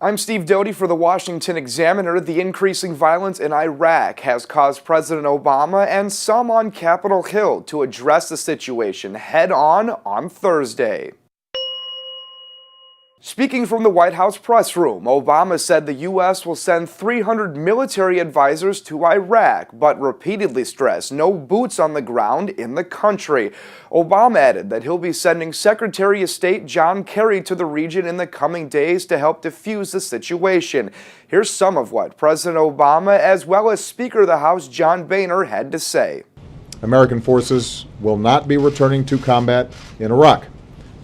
I'm Steve Doty for the Washington Examiner. The increasing violence in Iraq has caused President Obama and some on Capitol Hill to address the situation head-on Thursday. Speaking from the White House press room, Obama said the U.S. will send 300 military advisors to Iraq, but repeatedly stressed no boots on the ground in the country. Obama added that he'll be sending Secretary of State John Kerry to the region in the coming days to help defuse the situation. Here's some of what President Obama, as well as Speaker of the House John Boehner, had to say. American forces will not be returning to combat in Iraq,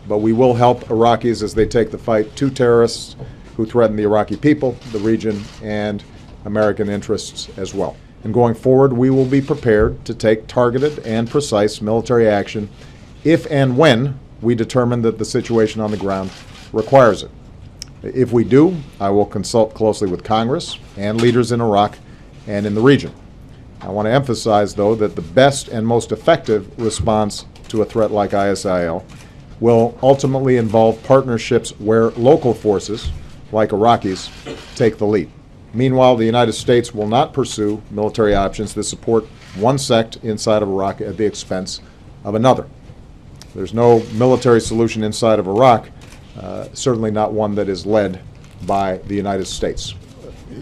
but we will help Iraqis as they take the fight to terrorists who threaten the Iraqi people, the region, and American interests as well. And going forward, we will be prepared to take targeted and precise military action if and when we determine that the situation on the ground requires it. If we do, I will consult closely with Congress and leaders in Iraq and in the region. I want to emphasize, though, that the best and most effective response to a threat like ISIL will ultimately involve partnerships where local forces, like Iraqis, take the lead. Meanwhile, the United States will not pursue military options that support one sect inside of Iraq at the expense of another. There's no military solution inside of Iraq, certainly not one that is led by the United States.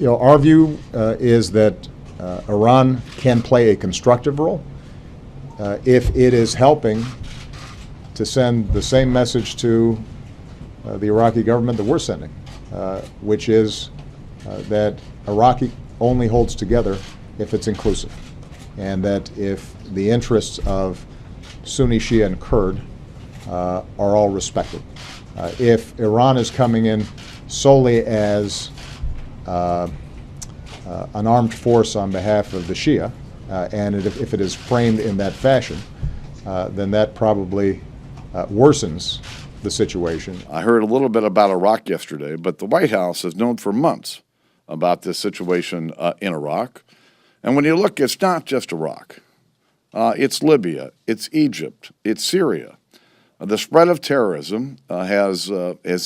Our view is that Iran can play a constructive role if it is helping to send the same message to the Iraqi government that we're sending, which is that Iraq only holds together if it's inclusive, and that if the interests of Sunni, Shia, and Kurd are all respected. If Iran is coming in solely as an armed force on behalf of the Shia, and if it is framed in that fashion, then that probably worsens the situation. I heard a little bit about Iraq yesterday, but the White House has known for months about this situation in Iraq. And when you look, it's not just Iraq. It's Libya, it's Egypt, it's Syria. The spread of terrorism has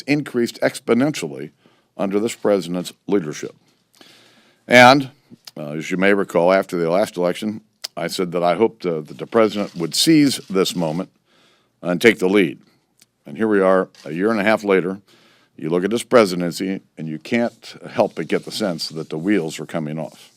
increased exponentially under this president's leadership. And as you may recall, after the last election, I said that I hoped that the president would seize this moment and take the lead. And here we are, a year and a half later. You look at this presidency, and you can't help but get the sense that the wheels are coming off.